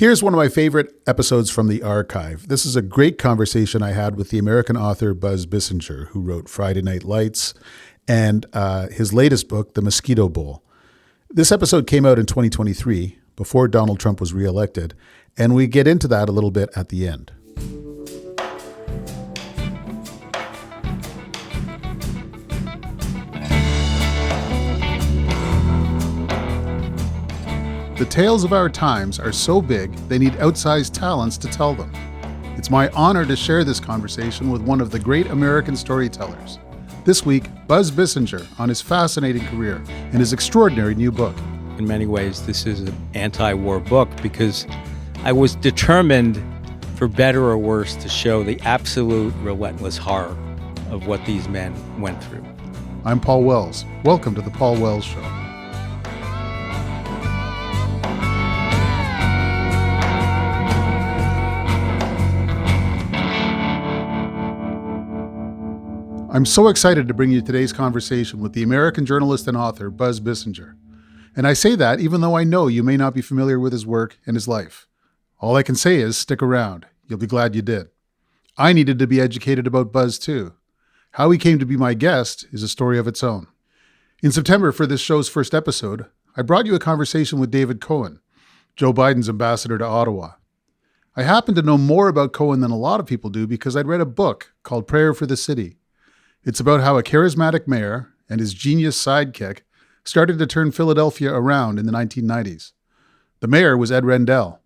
Here's one of my favorite episodes from the archive. This is a great conversation I had with the American author Buzz Bissinger, who wrote Friday Night Lights and his latest book, The Mosquito Bowl. This episode came out in 2023, before Donald Trump was reelected, and we get into that a little bit at the end. The tales of our times are so big, they need outsized talents to tell them. It's my honor to share this conversation with one of the great American storytellers. This week, Buzz Bissinger on his fascinating career and his extraordinary new book. In many ways, this is an anti-war book because I was determined, for better or worse, to show the absolute relentless horror of what these men went through. I'm Paul Wells. Welcome to The Paul Wells Show. I'm so excited to bring you today's conversation with the American journalist and author, Buzz Bissinger. And I say that even though I know you may not be familiar with his work and his life. All I can say is stick around. You'll be glad you did. I needed to be educated about Buzz too. How he came to be my guest is a story of its own. In September, for this show's first episode, I brought you a conversation with David Cohen, Joe Biden's ambassador to Ottawa. I happen to know more about Cohen than a lot of people do because I'd read a book called Prayer for the City. It's about how a charismatic mayor and his genius sidekick started to turn Philadelphia around in the 1990s. The mayor was Ed Rendell.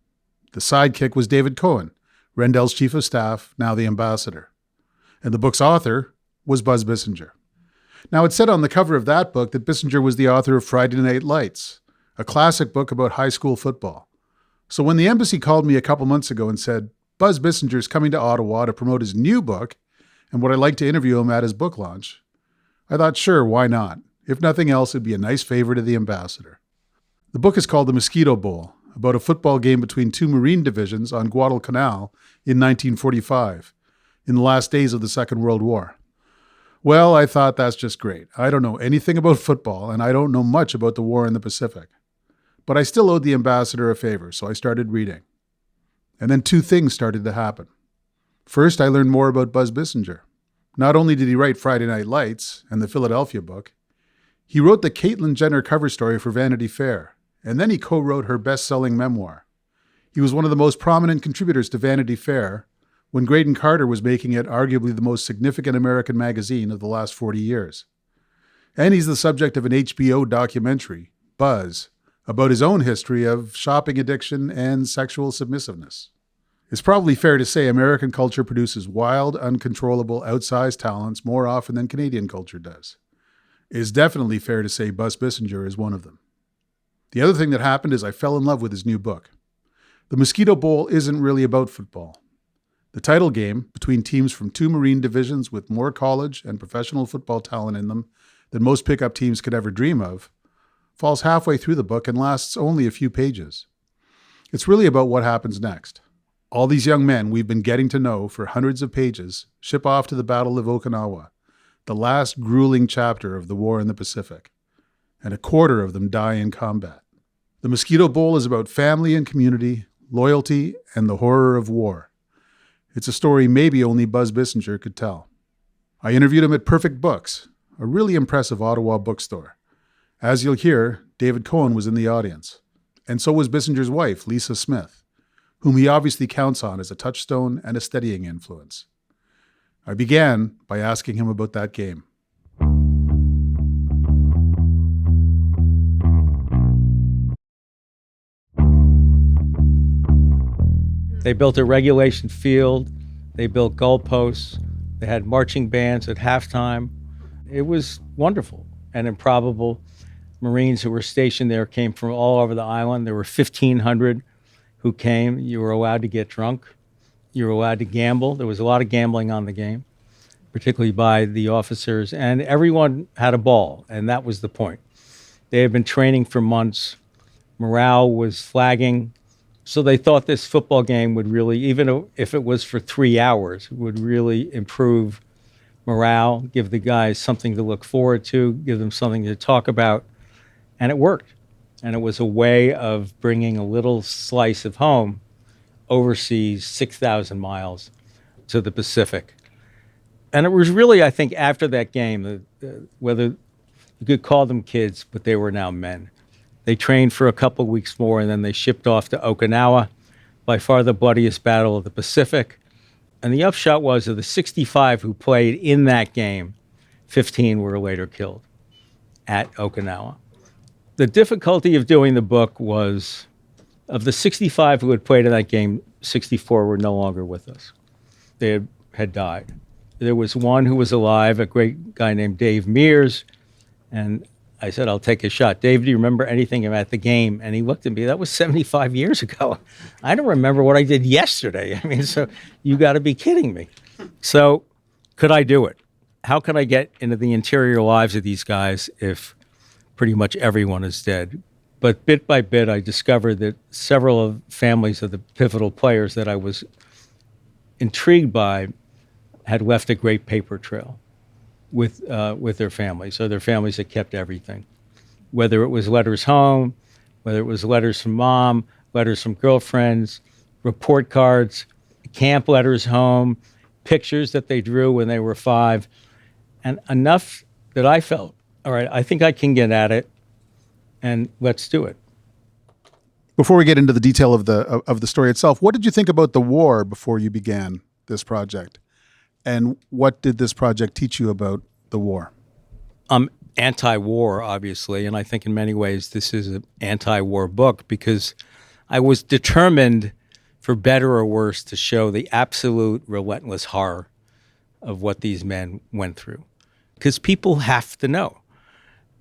The sidekick was David Cohen, Rendell's chief of staff, now the ambassador. And the book's author was Buzz Bissinger. Now, it said on the cover of that book that Bissinger was the author of Friday Night Lights, a classic book about high school football. So when the embassy called me a couple months ago and said, Buzz Bissinger is coming to Ottawa to promote his new book, and would I like to interview him at his book launch, I thought, sure, why not? If nothing else, it'd be a nice favor to the ambassador. The book is called The Mosquito Bowl, about a football game between two Marine divisions on Guadalcanal in 1945, in the last days of the Second World War. Well, I thought that's just great. I don't know anything about football, and I don't know much about the war in the Pacific. But I still owed the ambassador a favor, so I started reading. And then two things started to happen. First, I learned more about Buzz Bissinger. Not only did he write Friday Night Lights and the Philadelphia book, he wrote the Caitlyn Jenner cover story for Vanity Fair, and then he co-wrote her best-selling memoir. He was one of the most prominent contributors to Vanity Fair when Graydon Carter was making it arguably the most significant American magazine of the last 40 years. And he's the subject of an HBO documentary, Buzz, about his own history of shopping addiction and sexual submissiveness. It's probably fair to say American culture produces wild, uncontrollable, outsized talents more often than Canadian culture does. It is definitely fair to say Buzz Bissinger is one of them. The other thing that happened is I fell in love with his new book. The Mosquito Bowl isn't really about football. The title game, between teams from two Marine divisions with more college and professional football talent in them than most pickup teams could ever dream of, falls halfway through the book and lasts only a few pages. It's really about what happens next. All these young men we've been getting to know for hundreds of pages ship off to the Battle of Okinawa, the last grueling chapter of the war in the Pacific, and a quarter of them die in combat. The Mosquito Bowl is about family and community, loyalty, and the horror of war. It's a story maybe only Buzz Bissinger could tell. I interviewed him at Perfect Books, a really impressive Ottawa bookstore. As you'll hear, David Cohen was in the audience, and so was Bissinger's wife, Lisa Smith, whom he obviously counts on as a touchstone and a steadying influence. I began by asking him about that game. They built a regulation field. They built goalposts. They had marching bands at halftime. It was wonderful and improbable. Marines who were stationed there came from all over the island. There were 1,500 who came. You were allowed to get drunk. You were allowed to gamble. There was a lot of gambling on the game, particularly by the officers, and everyone had a ball, and that was the point. They had been training for months. Morale was flagging, so they thought this football game would really, even if it was for 3 hours, would really improve morale, give the guys something to look forward to, give them something to talk about, and it worked. And it was a way of bringing a little slice of home overseas 6,000 miles to the Pacific. And it was really, I think, after that game, whether you could call them kids, but they were now men. They trained for a couple of weeks more, and then they shipped off to Okinawa, by far the bloodiest battle of the Pacific. And the upshot was, of the 65 who played in that game, 15 were later killed at Okinawa. The difficulty of doing the book was, of the 65 who had played in that game, 64 were no longer with us. They had died. There was one who was alive, a great guy named Dave Mears, and I said, I'll take a shot. Dave, do you remember anything about the game? And he looked at me. That was 75 years ago. I don't remember what I did yesterday. I mean, so you got to be kidding me. So could I do it? How could I get into the interior lives of these guys if pretty much everyone is dead? But bit by bit, I discovered that several of families of the pivotal players that I was intrigued by had left a great paper trail with their families, or their families that kept everything. Whether it was letters home, whether it was letters from mom, letters from girlfriends, report cards, camp letters home, pictures that they drew when they were 5, and enough that I felt, all right, I think I can get at it, and let's do it. Before we get into the detail of the story itself, what did you think about the war before you began this project? And what did this project teach you about the war? I'm anti-war, obviously, and I think in many ways this is an anti-war book because I was determined, for better or worse, to show the absolute relentless horror of what these men went through. Because people have to know.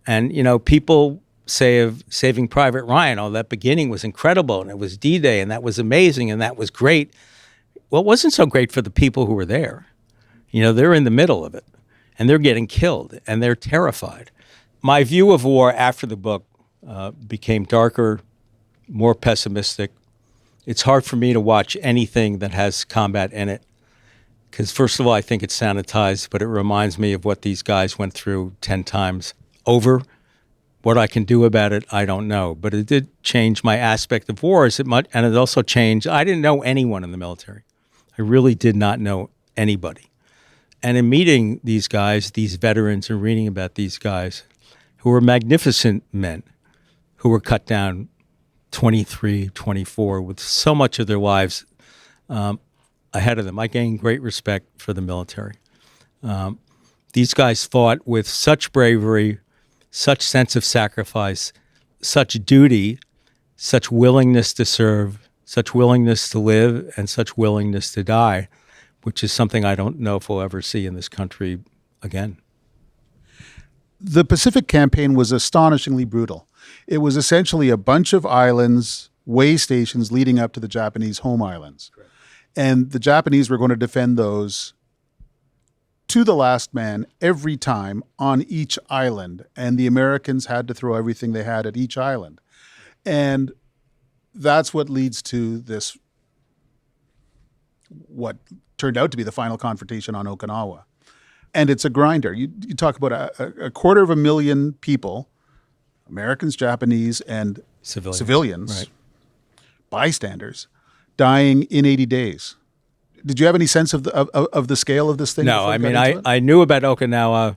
And, you know, people say of Saving Private Ryan, oh, that beginning was incredible, and it was D-Day, and that was amazing, and that was great. Well, it wasn't so great for the people who were there. You know, they're in the middle of it, and they're getting killed, and they're terrified. My view of war after the book became darker, more pessimistic. It's hard for me to watch anything that has combat in it, because first of all, I think it's sanitized, but it reminds me of what these guys went through 10 times over. What I can do about it, I don't know. But it did change my aspect of war, and it also changed. I didn't know anyone in the military. I really did not know anybody. And in meeting these guys, these veterans, and reading about these guys, who were magnificent men, who were cut down 23, 24, with so much of their lives ahead of them, I gained great respect for the military. These guys fought with such bravery, such sense of sacrifice, such duty, such willingness to serve, such willingness to live, and such willingness to die, which is something I don't know if we'll ever see in this country again. The Pacific campaign was astonishingly brutal. It was essentially a bunch of islands, way stations leading up to the Japanese home islands. Correct. And the Japanese were going to defend those to the last man every time on each island. And the Americans had to throw everything they had at each island. And that's what leads to this, what turned out to be the final confrontation on Okinawa. And it's a grinder. You talk about a 250,000 people, Americans, Japanese, and civilians, right, bystanders, dying in 80 days. Did you have any sense of the scale of this thing? No, I mean, I knew about Okinawa.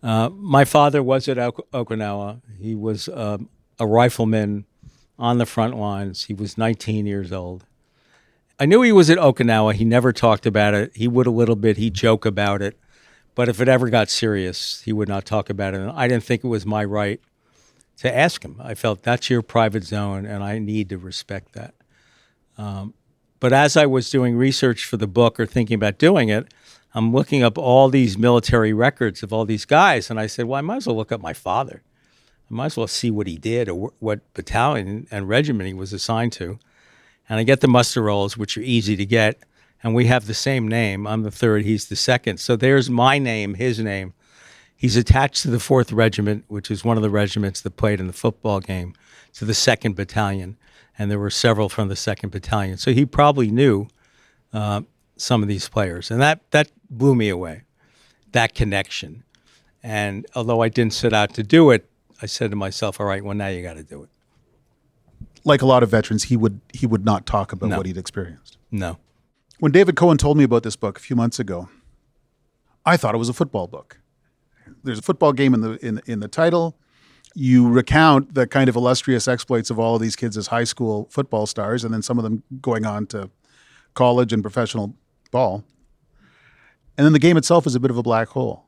My father was at Okinawa. He was a rifleman on the front lines. He was 19 years old. I knew he was at Okinawa. He never talked about it. He would a little bit. He'd joke about it. But if it ever got serious, he would not talk about it. And I didn't think it was my right to ask him. I felt that's your private zone, and I need to respect that. But as I was doing research for the book or thinking about doing it, I'm looking up all these military records of all these guys. And I said, well, I might as well look up my father. I might as well see what he did or what battalion and regiment he was assigned to. And I get the muster rolls, which are easy to get. And we have the same name. I'm the third, he's the second. So there's my name, his name. He's attached to the 4th Regiment, which is one of the regiments that played in the football game, to the 2nd Battalion. And there were several from the 2nd Battalion. So he probably knew some of these players. And that blew me away, that connection. And although I didn't set out to do it, I said to myself, all right, well, now you got to do it. like a lot of veterans, he would not talk about No. what he'd experienced. No. When David Cohen told me about this book a few months ago, I thought it was a football book. There's a football game in the title. You recount the kind of illustrious exploits of all of these kids as high school football stars, and then some of them going on to college and professional ball. And then the game itself is a bit of a black hole.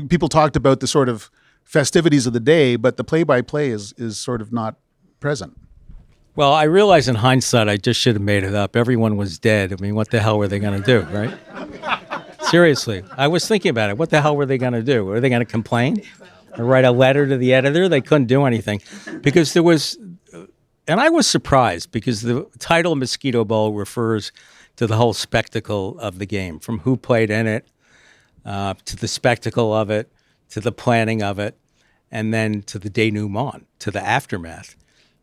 People talked about the sort of festivities of the day, but the play-by-play is sort of not present. Well, I realize in hindsight, I just should have made it up. Everyone was dead. I mean, what the hell were they going to do, right? Seriously, I was thinking about it. What the hell were they going to do? Were they going to complain or write a letter to the editor? They couldn't do anything because there was, and I was surprised because the title Mosquito Bowl refers to the whole spectacle of the game, from who played in it, to the spectacle of it, to the planning of it, and then to the denouement, to the aftermath.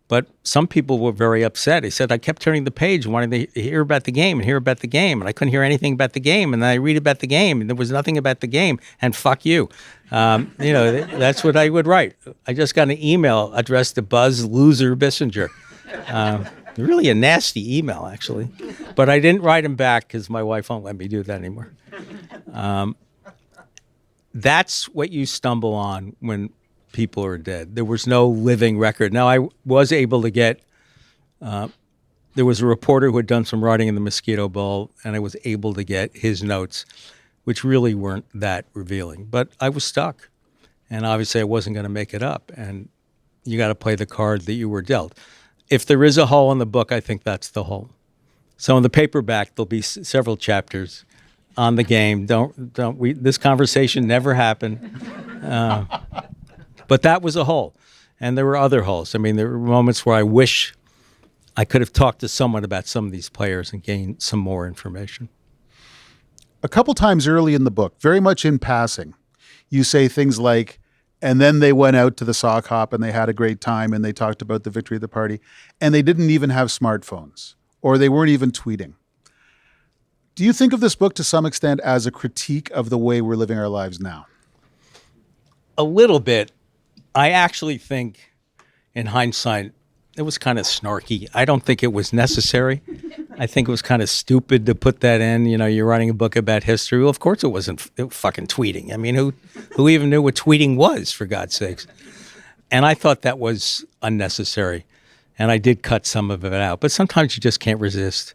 But some people were very upset. He said, I kept turning the page wanting to hear about the game and hear about the game, and I couldn't hear anything about the game, and then I read about the game, and there was nothing about the game, and fuck you. That's what I would write. I just got an email addressed to Buzz Loser Bissinger. Really a nasty email, actually. But I didn't write him back because my wife won't let me do that anymore. That's what you stumble on when people are dead. There was no living record. Now, I was able to get, there was a reporter who had done some writing in the Mosquito Bowl, and I was able to get his notes, which really weren't that revealing. But I was stuck, and obviously I wasn't going to make it up, and you got to play the card that you were dealt. If there is a hole in the book, I think that's the hole. So in the paperback, there'll be several chapters on the game. This conversation never happened. But that was a hole. And there were other holes. I mean, there were moments where I wish I could have talked to someone about some of these players and gained some more information. A couple times early in the book, very much in passing, you say things like, and then they went out to the sock hop and they had a great time and they talked about the victory of the party, and they didn't even have smartphones, or they weren't even tweeting. Do you think of this book to some extent as a critique of the way we're living our lives now? A little bit. I actually think, in hindsight, it was kind of snarky. I don't think it was necessary. I think it was kind of stupid to put that in. You know, you're writing a book about history. Well, of course it wasn't fucking tweeting. I mean, who even knew what tweeting was, for God's sakes? And I thought that was unnecessary. And I did cut some of it out. But sometimes you just can't resist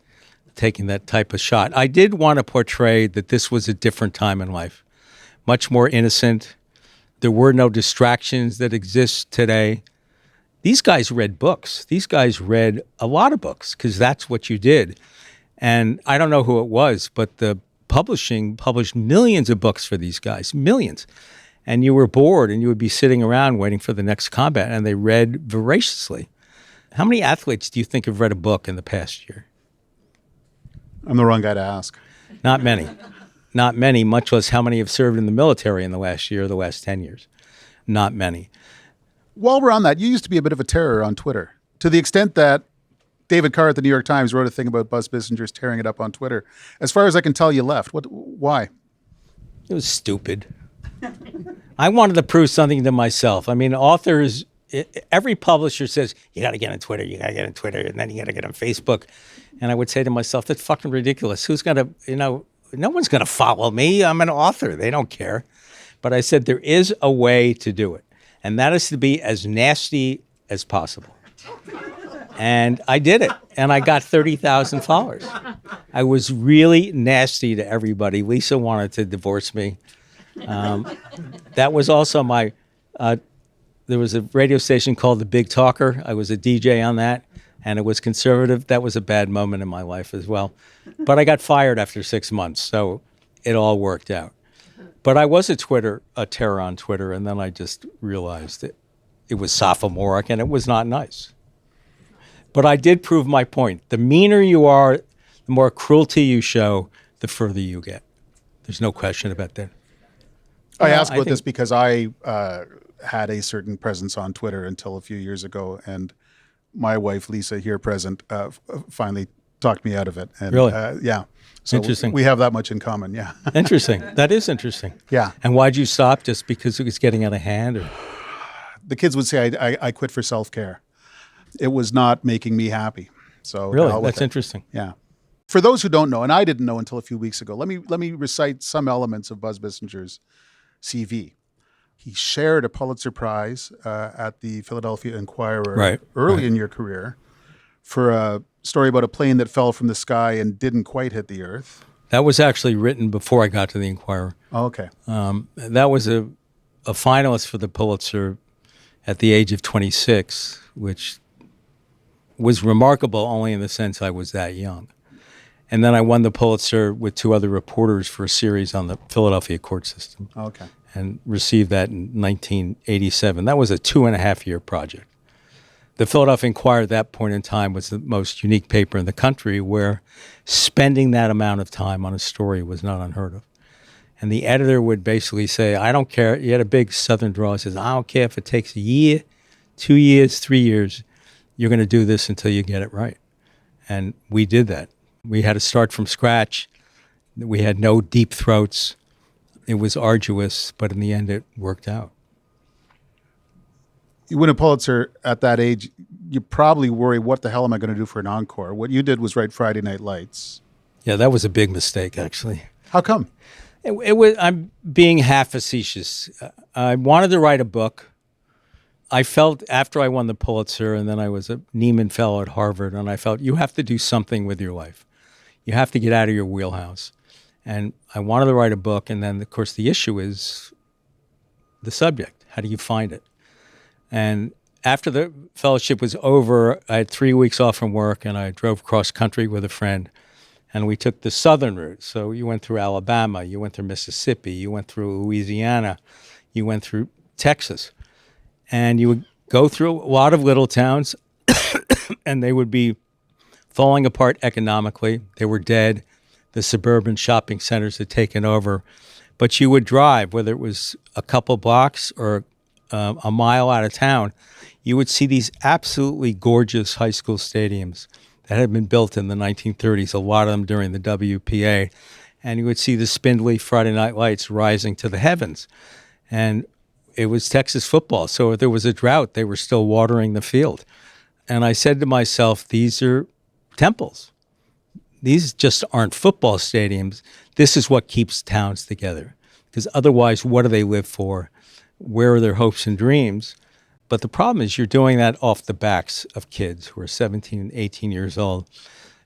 taking that type of shot. I did want to portray that this was a different time in life, much more innocent. There were no distractions that exist today. These guys read books. These guys read a lot of books because that's what you did. And I don't know who it was, but the publishing published millions of books for these guys, millions. And you were bored and you would be sitting around waiting for the next combat, and they read voraciously. How many athletes do you think have read a book in the past year? I'm the wrong guy to ask. Not many. Not many, much less how many have served in the military in the last year or the last 10 years. Not many. While we're on that, you used to be a bit of a terror on Twitter, to the extent that David Carr at the New York Times wrote a thing about Buzz Bissinger's tearing it up on Twitter. As far as I can tell, you left. Why? It was stupid. I wanted to prove something to myself. I mean, authors, every publisher says, you got to get on Twitter, you got to get on Twitter, and then you got to get on Facebook. And I would say to myself, that's fucking ridiculous. Who's going to, no one's going to follow me. I'm an author. They don't care. But I said there is a way to do it, and that is to be as nasty as possible. And I did it, and I got 30,000 followers. I was really nasty to everybody. Lisa wanted to divorce me. That was also my, there was a radio station called The Big Talker. I was a DJ on that, and it was conservative. That was a bad moment in my life as well. But I got fired after 6 months, so it all worked out. But I was a terror on Twitter, and then I just realized it was sophomoric, and it was not nice. But I did prove my point. The meaner you are, the more cruelty you show, the further you get. There's no question about that. I ask about this because I had a certain presence on Twitter until a few years ago, and my wife, Lisa, here present, finally talked me out of it. And, really? Yeah. So interesting. We have that much in common, yeah. Interesting. That is interesting. Yeah. And why'd you stop? Just because it was getting out of hand? Or? The kids would say I quit for self-care. it was not making me happy. So to hell Really? with That's it. interesting. Yeah. For those who don't know, and I didn't know until a few weeks ago, let me recite some elements of Buzz Bissinger's CV. He shared a Pulitzer Prize at the Philadelphia Inquirer Right. early Right. in your career for a story about a plane that fell from the sky and didn't quite hit the earth. That was actually written before I got to the Inquirer. Oh, okay. That was a finalist for the Pulitzer at the age of 26, which was remarkable only in the sense I was that young. And then I won the Pulitzer with two other reporters for a series on the Philadelphia court system Okay. and received that in 1987. That was a 2.5-year project. The Philadelphia Inquirer at that point in time was the most unique paper in the country where spending that amount of time on a story was not unheard of. And the editor would basically say, I don't care. He had a big Southern drawl. He says, I don't care if it takes a year, 2 years, 3 years. You're going to do this until you get it right. And we did that. We had to start from scratch. We had no deep throats. It was arduous, but in the end, it worked out. You win a Pulitzer at that age, you probably worry, what the hell am I going to do for an encore? What you did was write Friday Night Lights. Yeah, that was a big mistake, actually. How come? It was. I'm being half facetious. I wanted to write a book. I felt after I won the Pulitzer, and then I was a Neiman Fellow at Harvard, and I felt you have to do something with your life. You have to get out of your wheelhouse. And I wanted to write a book, and then, of course, the issue is the subject. How do you find it? And after the fellowship was over, I had 3 weeks off from work, and I drove cross country with a friend. And we took the southern route. So you went through Alabama, you went through Mississippi, you went through Louisiana, you went through Texas. And you would go through a lot of little towns, and they would be falling apart economically. They were dead. The suburban shopping centers had taken over. But you would drive, whether it was a couple blocks or a mile out of town, you would see these absolutely gorgeous high school stadiums that had been built in the 1930s, a lot of them during the WPA. And you would see the spindly Friday Night Lights rising to the heavens. And it was Texas football. So if there was a drought, they were still watering the field. And I said to myself, these are temples. These just aren't football stadiums. This is what keeps towns together. Because otherwise, what do they live for? Where are their hopes and dreams? But the problem is you're doing that off the backs of kids who are 17 and 18 years old.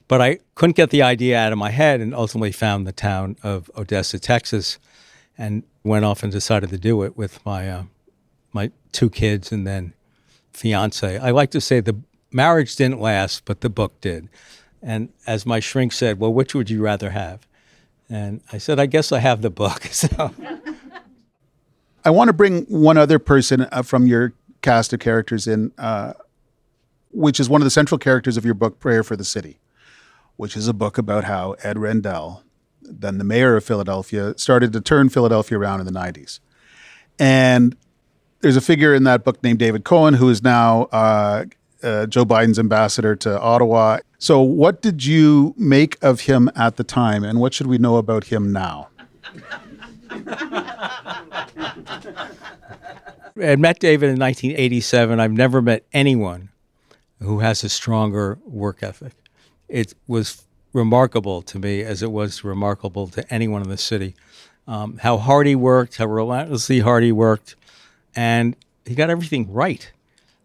But I couldn't get the idea out of my head and ultimately found the town of Odessa, Texas, and went off and decided to do it with my my 2 kids and then fiance. I like to say the marriage didn't last, but the book did. And as my shrink said, well, which would you rather have? And I said, I guess I have the book. So I want to bring one other person from your cast of characters in, which is one of the central characters of your book, Prayer for the City, which is a book about how Ed Rendell, then the mayor of Philadelphia, started to turn Philadelphia around in the 90s. And there's a figure in that book named David Cohen, who is now Joe Biden's ambassador to Ottawa. So what did you make of him at the time, and what should we know about him now? I met David in 1987. I've never met anyone who has a stronger work ethic. It was remarkable to me, as it was remarkable to anyone in the city, how hard he worked, how relentlessly hard he worked, and he got everything right.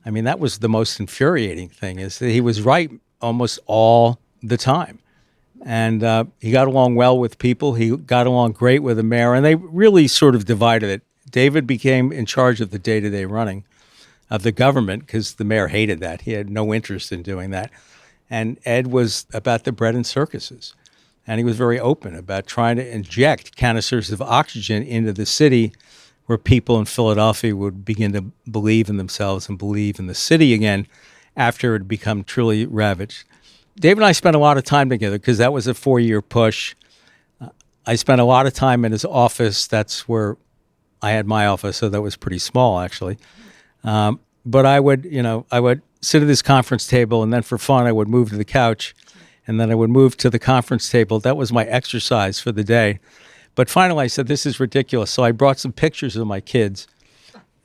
I mean, that was the most infuriating thing, is that he was right almost all the time. And he got along well with people. He got along great with the mayor, and they really sort of divided it. David became in charge of the day-to-day running of the government because the mayor hated that. He had no interest in doing that. And Ed was about the bread and circuses. And he was very open about trying to inject canisters of oxygen into the city where people in Philadelphia would begin to believe in themselves and believe in the city again after it had become truly ravaged. David and I spent a lot of time together because that was a 4-year push. I spent a lot of time in his office. That's where I had my office, so that was pretty small, actually. But I would sit at this conference table, and then for fun, I would move to the couch, and then I would move to the conference table. That was my exercise for the day. But finally, I said, this is ridiculous. So I brought some pictures of my kids,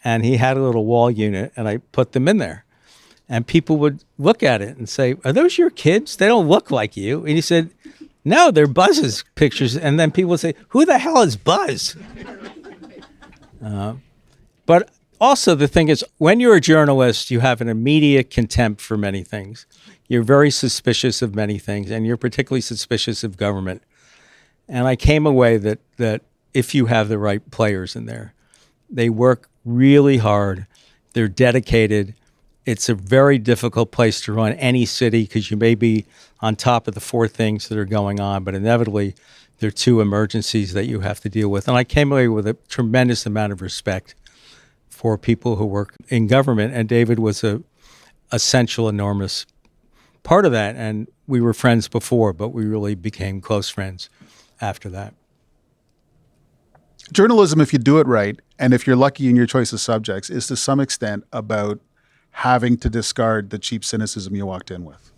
and he had a little wall unit, and I put them in there. And people would look at it and say, "Are those your kids? They don't look like you." And he said, "No, they're Buzz's pictures." And then people would say, "Who the hell is Buzz?" But also the thing is, when you're a journalist, you have an immediate contempt for many things. You're very suspicious of many things, and you're particularly suspicious of government. And I came away that if you have the right players in there, they work really hard, they're dedicated. It's a very difficult place to run any city because you may be on top of the four things that are going on, but inevitably there are two emergencies that you have to deal with. And I came away with a tremendous amount of respect for people who work in government, and David was a essential, enormous part of that. And we were friends before, but we really became close friends after that. Journalism, if you do it right, and if you're lucky in your choice of subjects, is to some extent about having to discard the cheap cynicism you walked in with.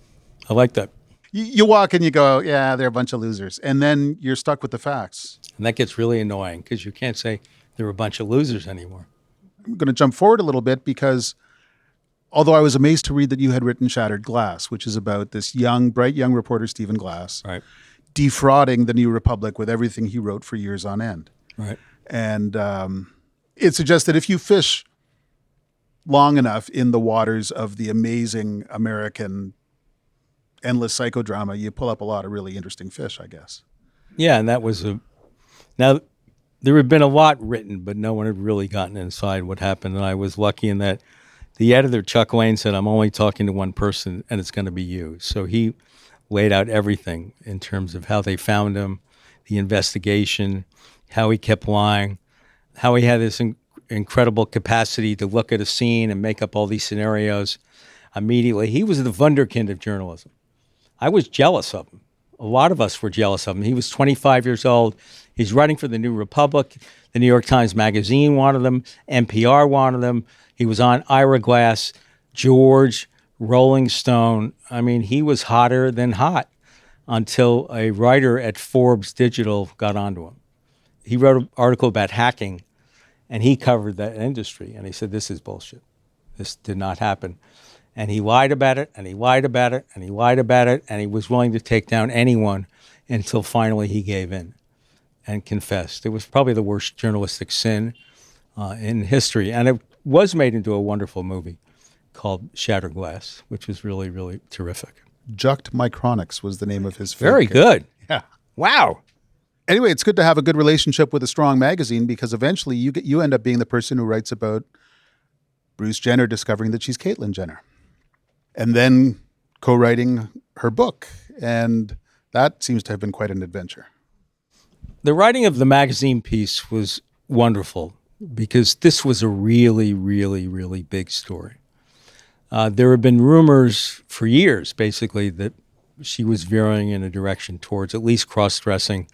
I like that. You walk and you go, yeah, they're a bunch of losers. And then you're stuck with the facts. And that gets really annoying because you can't say they're a bunch of losers anymore. I'm going to jump forward a little bit because although I was amazed to read that you had written Shattered Glass, which is about this bright young reporter, Stephen Glass, Right. defrauding the New Republic with everything he wrote for years on end. Right. And it suggests that if you fish long enough in the waters of the amazing American endless psychodrama, you pull up a lot of really interesting fish, I guess. Yeah, and that was now there had been a lot written, but no one had really gotten inside what happened. And I was lucky in that the editor, Chuck Lane, said, "I'm only talking to one person, and it's going to be you." So he laid out everything in terms of how they found him, the investigation, how he kept lying, how he had this incredible capacity to look at a scene and make up all these scenarios immediately. He was the wunderkind of journalism. I was jealous of him. A lot of us were jealous of him. He was 25 years old. He's writing for the New Republic. The New York Times Magazine wanted him. NPR wanted him. He was on Ira Glass, George, Rolling Stone. I mean, he was hotter than hot until a writer at Forbes Digital got onto him. He wrote an article about hacking, and he covered that industry. And he said, "This is bullshit. This did not happen." And he lied about it, and he lied about it, and he lied about it, and he was willing to take down anyone until finally he gave in and confessed. It was probably the worst journalistic sin in history. And it was made into a wonderful movie called Shattered Glass, which was really, really terrific. Juct Micronics was the name of his film. Very good. Yeah. Wow. Anyway, it's good to have a good relationship with a strong magazine because eventually you end up being the person who writes about Bruce Jenner discovering that she's Caitlyn Jenner. And then co-writing her book. And that seems to have been quite an adventure. The writing of the magazine piece was wonderful because this was a really, really, really big story. There have been rumors for years, basically, that she was veering in a direction towards at least cross-dressing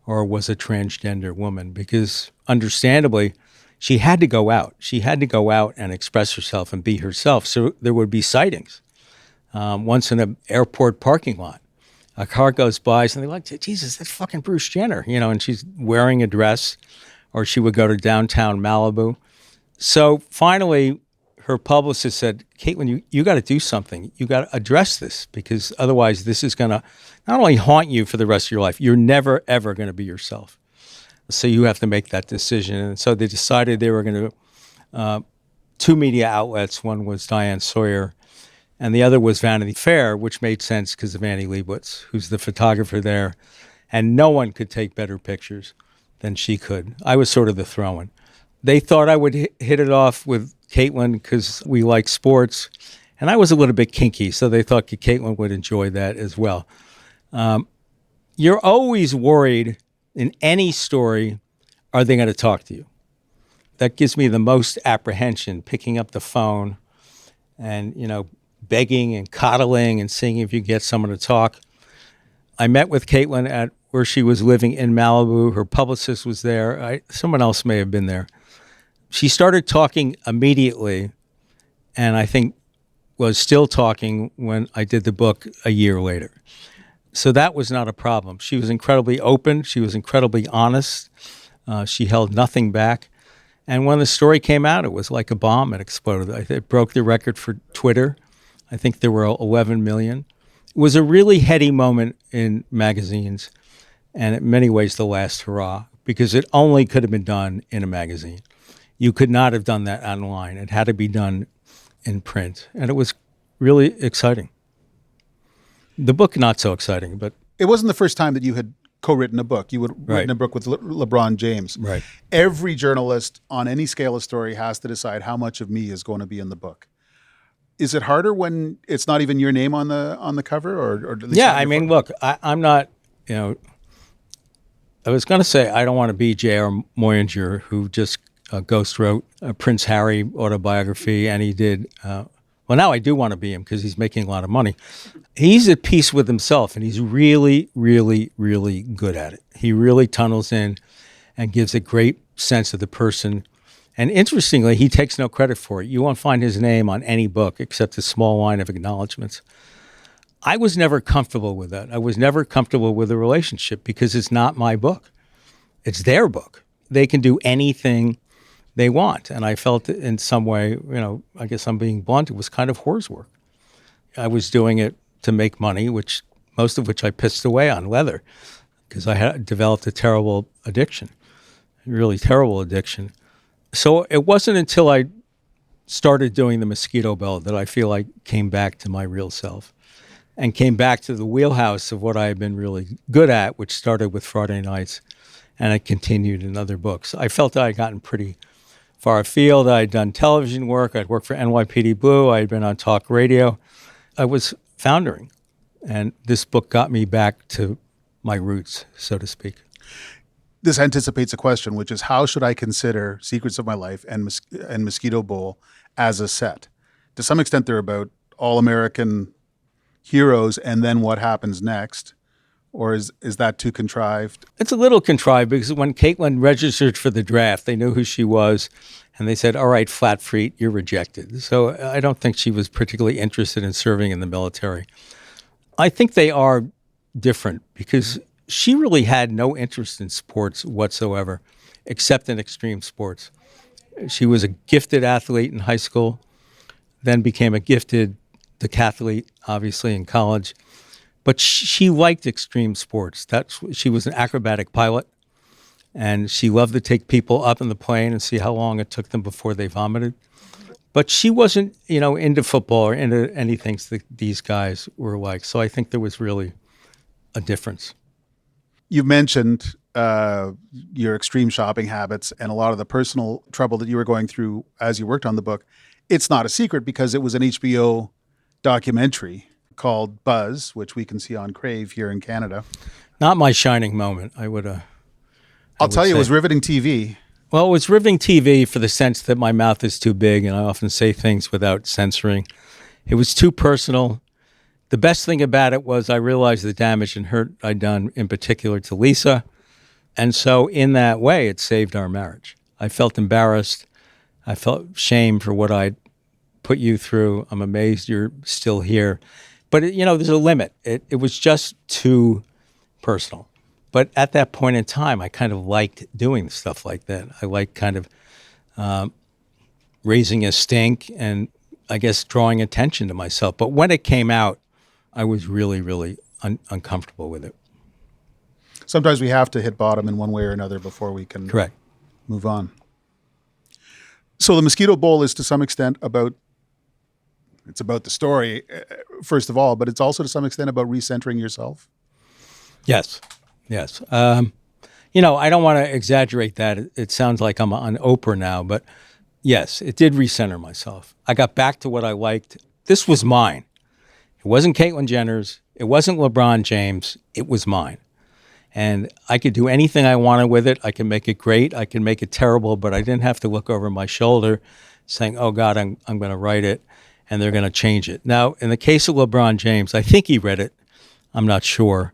or was a transgender woman because, understandably, she had to go out. She had to go out and express herself and be herself. So there would be sightings. Once in an airport parking lot, a car goes by and they're like, "Jesus, that's fucking Bruce Jenner," and she's wearing a dress, or she would go to downtown Malibu. So finally, her publicist said, "Caitlyn, you got to do something. You got to address this because otherwise this is going to not only haunt you for the rest of your life, you're never, ever going to be yourself. So you have to make that decision." And so they decided they were going to, two media outlets. One was Diane Sawyer, and the other was Vanity Fair, which made sense because of Annie Leibovitz, who's the photographer there. And no one could take better pictures than she could. I was sort of the throw-in. They thought I would hit it off with Caitlyn because we like sports, and I was a little bit kinky, so they thought Caitlyn would enjoy that as well. You're always worried in any story, are they going to talk to you? That gives me the most apprehension, picking up the phone and, begging and coddling and seeing if you can get someone to talk. I met with Caitlyn at where she was living in Malibu. Her publicist was there. Someone else may have been there. She started talking immediately, and I think was still talking when I did the book a year later. So that was not a problem. She was incredibly open. She was incredibly honest. She held nothing back. And when the story came out, it was like a bomb. It exploded. It broke the record for Twitter. I think there were 11 million. It was a really heady moment in magazines, and in many ways the last hurrah, because it only could have been done in a magazine. You could not have done that online. It had to be done in print, and it was really exciting. The book, not so exciting, but It wasn't the first time that you had co-written a book. You had Right. written a book with LeBron James. Right. Every journalist on any scale of story has to decide how much of me is going to be in the book. Is it harder when it's not even your name on the cover, or at least yeah, on I your mean, photo? look, I'm not, I was going to say I don't want to be J.R. Moyinger, who just ghost wrote a Prince Harry autobiography, and he did. Well, now I do want to be him because he's making a lot of money. He's at peace with himself, and he's really, really, really good at it. He really tunnels in and gives a great sense of the person. And interestingly, he takes no credit for it. You won't find his name on any book except a small line of acknowledgments. I was never comfortable with that. I was never comfortable with a relationship because it's not my book. It's their book. They can do anything they want. And I felt in some way, I guess I'm being blunt, it was kind of whore's work. I was doing it to make money, most of which I pissed away on leather because I had developed a terrible addiction, a really terrible addiction. So it wasn't until I started doing the Mosquito Belt that I feel I came back to my real self and came back to the wheelhouse of what I had been really good at, which started with Friday Nights, and it continued in other books. I felt I had gotten pretty far afield. I'd done television work. I'd worked for NYPD Blue. I had been on talk radio. I was foundering, and this book got me back to my roots, so to speak. This anticipates a question, which is how should I consider Secrets of My Life and Mosquito Bowl as a set? To some extent, they're about all-American heroes and then what happens next, or is that too contrived? It's a little contrived because when Caitlin registered for the draft, they knew who she was, and they said, all right, flat feet, you're rejected. So I don't think she was particularly interested in serving in the military. I think they are different because she really had no interest in sports whatsoever, except in extreme sports. She was a gifted athlete in high school, then became a gifted decathlete, obviously, in college. But she liked extreme sports. She was an acrobatic pilot, and she loved to take people up in the plane and see how long it took them before they vomited. But she wasn't, into football or into anything that these guys were like. So I think there was really a difference. You've mentioned your extreme shopping habits and a lot of the personal trouble that you were going through as you worked on the book. It's not a secret because it was an HBO documentary called Buzz, which we can see on Crave here in Canada. Not my shining moment. I'll tell you, it was riveting TV. Well, it was riveting TV for the sense that my mouth is too big and I often say things without censoring. It was too personal. The best thing about it was I realized the damage and hurt I'd done, in particular to Lisa. And so in that way, it saved our marriage. I felt embarrassed. I felt shame for what I'd put you through. I'm amazed you're still here. But, there's a limit. It was just too personal. But at that point in time, I kind of liked doing stuff like that. I liked kind of raising a stink and, I guess, drawing attention to myself. But when it came out, I was really, really uncomfortable with it. Sometimes we have to hit bottom in one way or another before we can Correct. Move on. So the Mosquito Bowl is to some extent about the story, first of all, but it's also to some extent about recentering yourself. Yes. I don't want to exaggerate that. It sounds like I'm on Oprah now, but yes, it did recenter myself. I got back to what I liked. This was mine. It wasn't Caitlyn Jenner's. It wasn't LeBron James. It was mine. And I could do anything I wanted with it. I could make it great. I could make it terrible, but I didn't have to look over my shoulder saying, oh, God, I'm going to write it, and they're going to change it. Now, in the case of LeBron James, I think he read it. I'm not sure.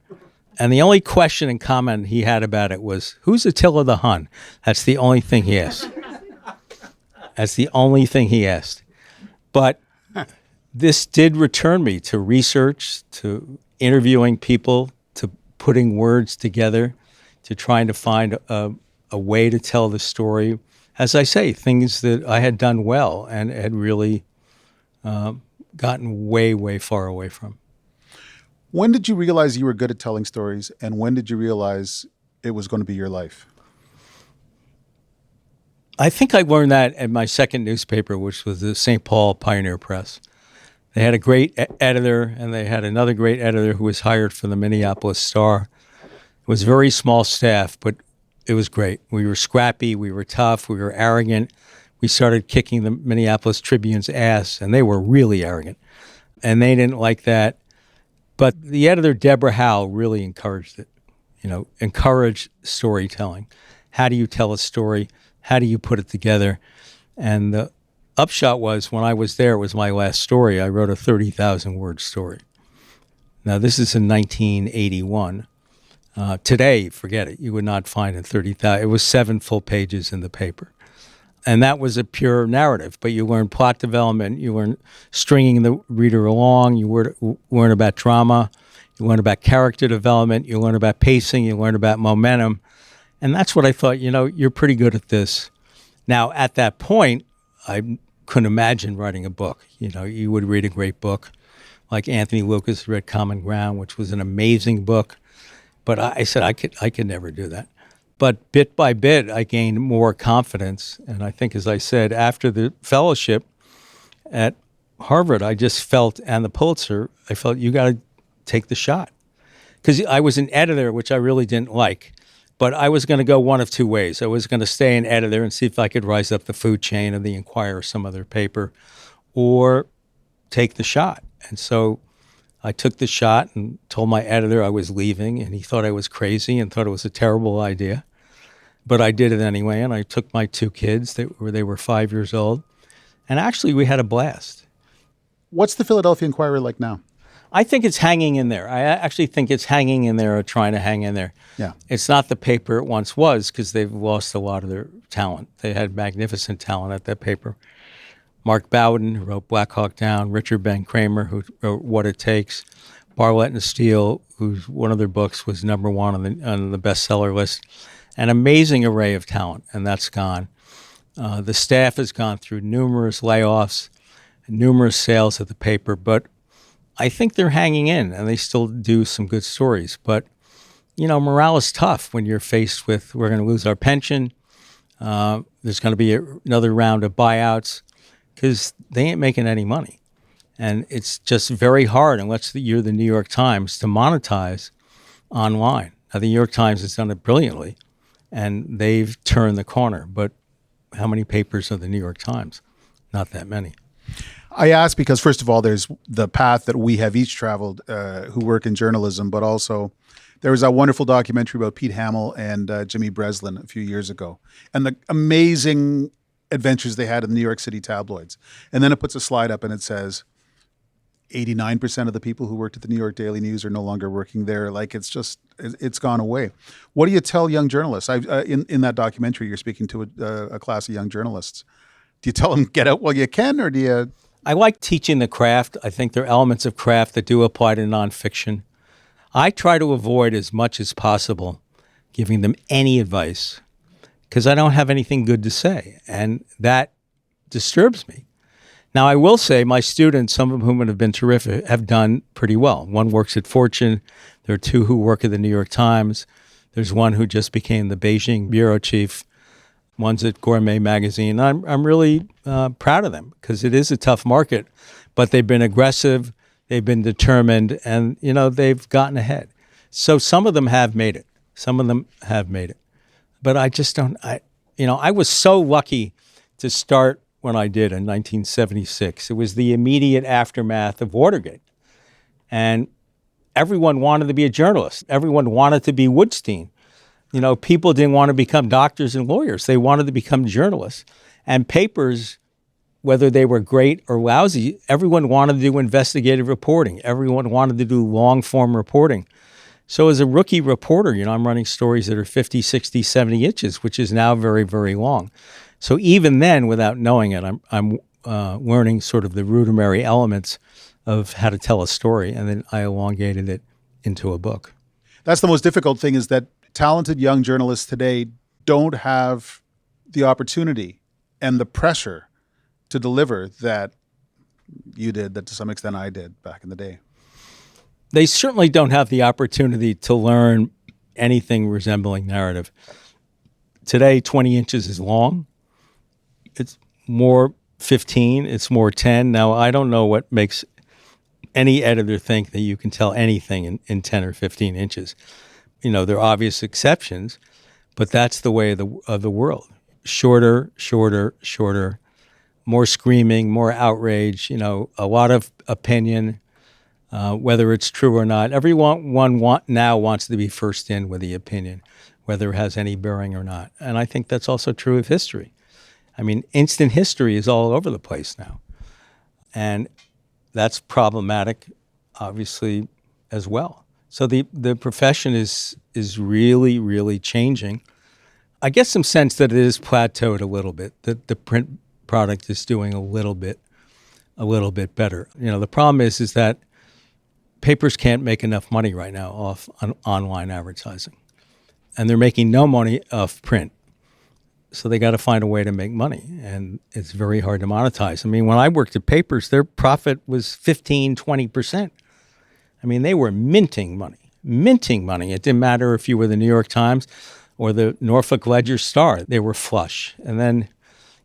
And the only question and comment he had about it was, who's Attila the Hun? That's the only thing he asked. That's the only thing he asked. But this did return me to research, to interviewing people, to putting words together, to trying to find a way to tell the story. As I say, things that I had done well and had really gotten way, way far away from. When did you realize you were good at telling stories, and when did you realize it was going to be your life? I think I learned that at my second newspaper, which was the St. Paul Pioneer Press. They had a great editor, and they had another great editor who was hired for the Minneapolis Star. It was a very small staff, but it was great. We were scrappy, we were tough, we were arrogant. We started kicking the Minneapolis Tribune's ass, and they were really arrogant. And they didn't like that. But the editor, Deborah Howe, really encouraged it. Encouraged storytelling. How do you tell a story? How do you put it together? And the upshot was, when I was there, it was my last story. I wrote a 30,000-word story. Now, this is in 1981. Today, forget it. You would not find in 30,000. It was 7 full pages in the paper. And that was a pure narrative. But you learn plot development. You learn stringing the reader along. You learn about drama. You learn about character development. You learn about pacing. You learn about momentum. And that's what I thought, you're pretty good at this. Now, at that point, I couldn't imagine writing a book. You would read a great book, like Anthony Lucas read Common Ground, which was an amazing book. But I said I could never do that. But bit by bit, I gained more confidence. And I think, as I said, after the fellowship at Harvard, I just felt, and the Pulitzer, I felt you got to take the shot. Because I was an editor, which I really didn't like. But I was going to go one of two ways. I was going to stay an editor and see if I could rise up the food chain of the Inquirer or some other paper, or take the shot. And so I took the shot and told my editor I was leaving, and he thought I was crazy and thought it was a terrible idea. But I did it anyway, and I took my 2 kids. They were 5 years old. And actually, we had a blast. What's the Philadelphia Inquirer like now? I think it's hanging in there. I actually think it's hanging in there or trying to hang in there. Yeah. It's not the paper it once was, because they've lost a lot of their talent. They had magnificent talent at that paper. Mark Bowden, who wrote Black Hawk Down, Richard Ben Kramer, who wrote What It Takes, Bartlett and Steele, whose one of their books was number 1 on the bestseller list. An amazing array of talent, and that's gone. The staff has gone through numerous layoffs, numerous sales of the paper, but I think they're hanging in, and they still do some good stories. But, morale is tough when you're faced with, we're going to lose our pension. There's going to be another round of buyouts, because they ain't making any money. And it's just very hard, unless you're the New York Times, to monetize online. Now, the New York Times has done it brilliantly, and they've turned the corner. But how many papers are the New York Times? Not that many. I ask because, first of all, there's the path that we have each traveled who work in journalism, but also there was that wonderful documentary about Pete Hamill and Jimmy Breslin a few years ago, and the amazing adventures they had in the New York City tabloids. And then it puts a slide up and it says 89% of the people who worked at the New York Daily News are no longer working there. Like, it's gone away. What do you tell young journalists? In that documentary, you're speaking to a class of young journalists. Do you tell them get out while you can, or do you? I like teaching the craft. I think there are elements of craft that do apply to nonfiction. I try to avoid as much as possible giving them any advice, because I don't have anything good to say, and that disturbs me. Now, I will say my students, some of whom have been terrific, have done pretty well. One works at Fortune. There are 2 who work at the New York Times. There's one who just became the Beijing bureau chief. One's at Gourmet Magazine. I'm really proud of them, because it is a tough market, but they've been aggressive, they've been determined, and, they've gotten ahead. So some of them have made it. But I just don't, I was so lucky to start when I did in 1976. It was the immediate aftermath of Watergate. And everyone wanted to be a journalist. Everyone wanted to be Woodstein. People didn't want to become doctors and lawyers. They wanted to become journalists. And papers, whether they were great or lousy, everyone wanted to do investigative reporting. Everyone wanted to do long-form reporting. So as a rookie reporter, I'm running stories that are 50, 60, 70 inches, which is now very, very long. So even then, without knowing it, I'm learning sort of the rudimentary elements of how to tell a story, and then I elongated it into a book. That's the most difficult thing, is that talented young journalists today don't have the opportunity and the pressure to deliver that you did, that to some extent I did back in the day. They certainly don't have the opportunity to learn anything resembling narrative. Today, 20 inches is long. It's more 15, it's more 10. Now, I don't know what makes any editor think that you can tell anything in 10 or 15 inches. There are obvious exceptions, but that's the way of the world. Shorter, shorter, shorter, more screaming, more outrage, a lot of opinion, whether it's true or not. Everyone now wants to be first in with the opinion, whether it has any bearing or not. And I think that's also true of history. I mean, instant history is all over the place now. And that's problematic, obviously, as well. So the profession is really, really changing. I get some sense that it is plateaued a little bit, that the print product is doing a little bit better. The problem is that papers can't make enough money right now off online advertising. And they're making no money off print. So they got to find a way to make money, and it's very hard to monetize. I mean, when I worked at papers, their profit was 15, 20%. I mean, they were minting money. It didn't matter if you were the New York Times or the Norfolk Ledger-Star. They were flush. And then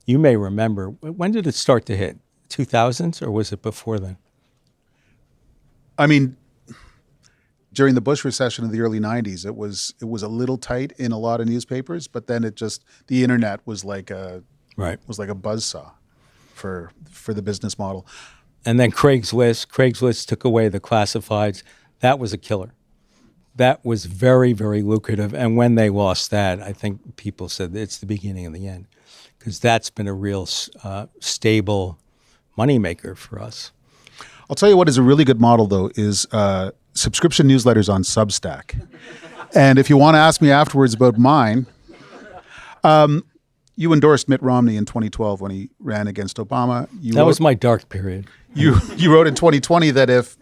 you may remember, when did it start to hit? 2000s, or was it before then? I mean, during the Bush recession of the early 90s, it was a little tight in a lot of newspapers, but then the internet was like a buzzsaw for the business model. And then Craigslist took away the classifieds. That was a killer. That was very, very lucrative. And when they lost that, I think people said it's the beginning of the end, because that's been a real stable moneymaker for us. I'll tell you what is a really good model, though, is subscription newsletters on Substack. And if you want to ask me afterwards about mine, you endorsed Mitt Romney in 2012 when he ran against Obama. That was my dark period. You wrote in 2020 that if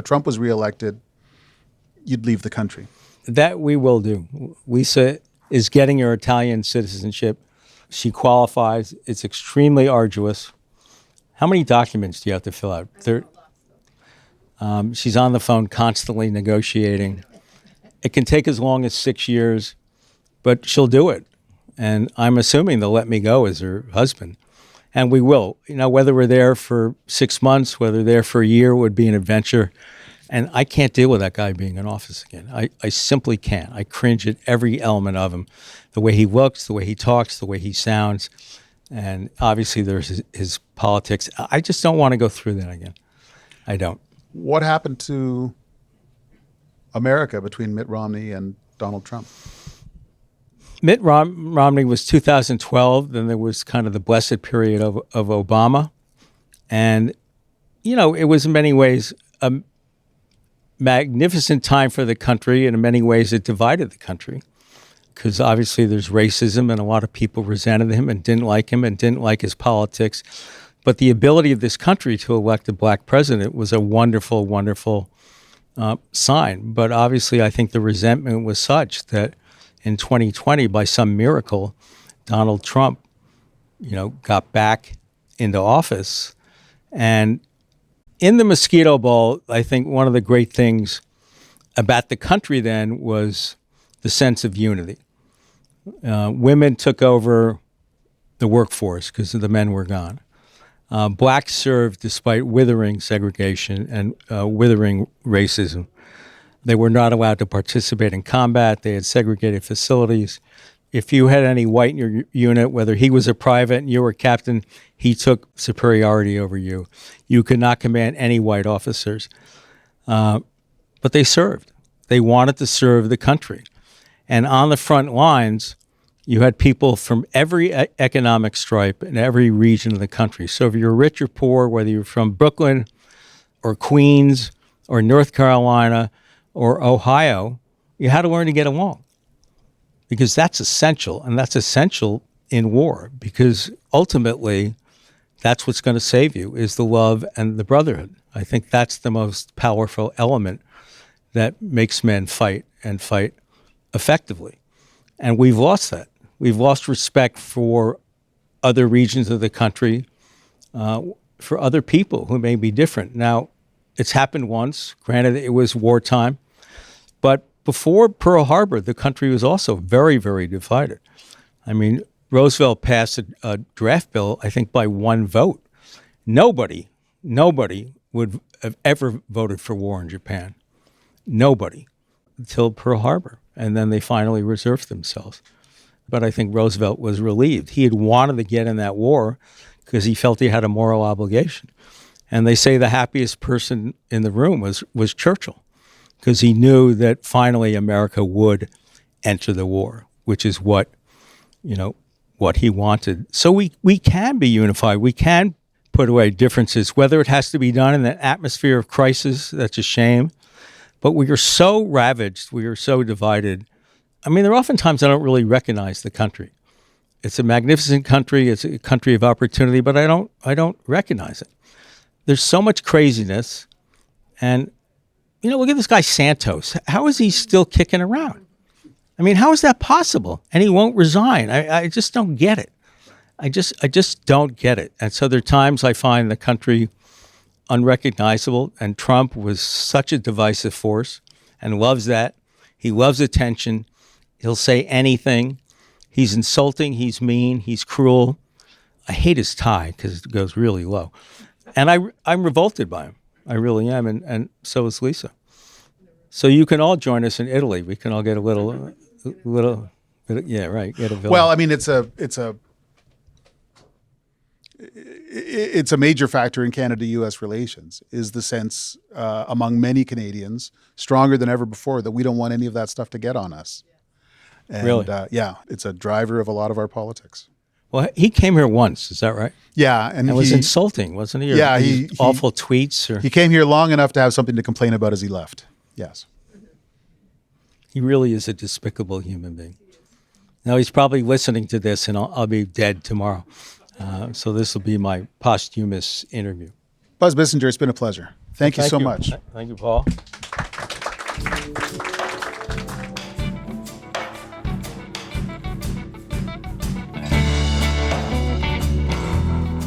Trump was reelected, you'd leave the country. That we will do. Lisa is getting her Italian citizenship. She qualifies. It's extremely arduous. How many documents do you have to fill out? She's on the phone constantly negotiating. It can take as long as 6 years, but she'll do it. And I'm assuming they'll let me go as her husband. And we will. Whether we're there for 6 months, whether we're there for a year would be an adventure. And I can't deal with that guy being in office again. I simply can't. I cringe at every element of him. The way he looks, the way he talks, the way he sounds. And obviously there's his politics. I just don't want to go through that again. I don't. What happened to America between Mitt Romney and Donald Trump? Mitt Romney was 2012. Then there was kind of the blessed period of Obama. And, it was in many ways a magnificent time for the country. And in many ways, it divided the country. Because obviously there's racism, and a lot of people resented him and didn't like him and didn't like his politics. But the ability of this country to elect a black president was a wonderful, wonderful sign. But obviously, I think the resentment was such that in 2020, by some miracle, Donald Trump, got back into office. And in the Mosquito Bowl, I think one of the great things about the country then was the sense of unity. Women took over the workforce because the men were gone. Blacks served despite withering segregation and withering racism. They were not allowed to participate in combat. They had segregated facilities. If you had any white in your unit, whether he was a private and you were a captain, he took superiority over you. You could not command any white officers. But they served. They wanted to serve the country. And on the front lines, you had people from every economic stripe in every region of the country. So if you're rich or poor, whether you're from Brooklyn or Queens or North Carolina or Ohio, you had to learn to get along, because that's essential. And that's essential in war, because ultimately that's what's going to save you, is the love and the brotherhood. I think that's the most powerful element that makes men fight and fight effectively. And we've lost that. We've lost respect for other regions of the country, for other people who may be different. Now, it's happened once. Granted, it was wartime. But before Pearl Harbor, the country was also very, very divided. I mean, Roosevelt passed a draft bill, I think, by one vote. Nobody would have ever voted for war in Japan. Nobody, until Pearl Harbor. And then they finally reserved themselves. But I think Roosevelt was relieved. He had wanted to get in that war because he felt he had a moral obligation. And they say the happiest person in the room was Churchill, because he knew that finally America would enter the war, which is what he wanted. So we can be unified. We can put away differences, whether it has to be done in an atmosphere of crisis. That's a shame. But we are so ravaged. We are so divided. I mean, there are often times I don't really recognize the country. It's a magnificent country. It's a country of opportunity, but I don't recognize it. There's so much craziness. And, look at this guy Santos. How is he still kicking around? I mean, how is that possible? And he won't resign. I just don't get it. I just don't get it. And so there are times I find the country unrecognizable, and Trump was such a divisive force and loves that. He loves attention. He'll say anything. He's insulting. He's mean. He's cruel. I hate his tie because it goes really low. And I'm revolted by him. I really am. And so is Lisa. So you can all join us in Italy. We can all get a little, yeah, right. Get a villa. Well, I mean, it's a major factor in Canada-U.S. relations, is the sense among many Canadians, stronger than ever before, that we don't want any of that stuff to get on us. And, really? Yeah, it's a driver of a lot of our politics. Well, he came here once, is that right? Yeah. And it was insulting, wasn't he? Or yeah. Awful tweets? He came here long enough to have something to complain about as he left. Yes. He really is a despicable human being. Now, he's probably listening to this, and I'll be dead tomorrow. So this will be my posthumous interview. Buzz Bissinger, it's been a pleasure. Thank you so much. Thank you, Paul.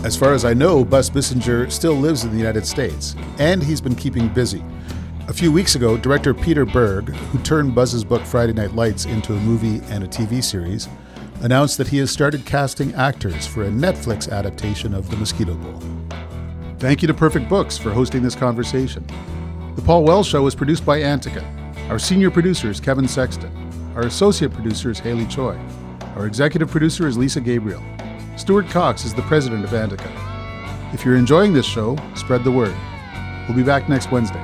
As far as I know, Buzz Bissinger still lives in the United States, and he's been keeping busy. A few weeks ago, director Peter Berg, who turned Buzz's book Friday Night Lights into a movie and a TV series, announced that he has started casting actors for a Netflix adaptation of The Mosquito Bowl. Thank you to Perfect Books for hosting this conversation. The Paul Wells Show is produced by Antica. Our senior producer is Kevin Sexton. Our associate producer is Haley Choi. Our executive producer is Lisa Gabriel. Stuart Cox is the president of Antica. If you're enjoying this show, spread the word. We'll be back next Wednesday.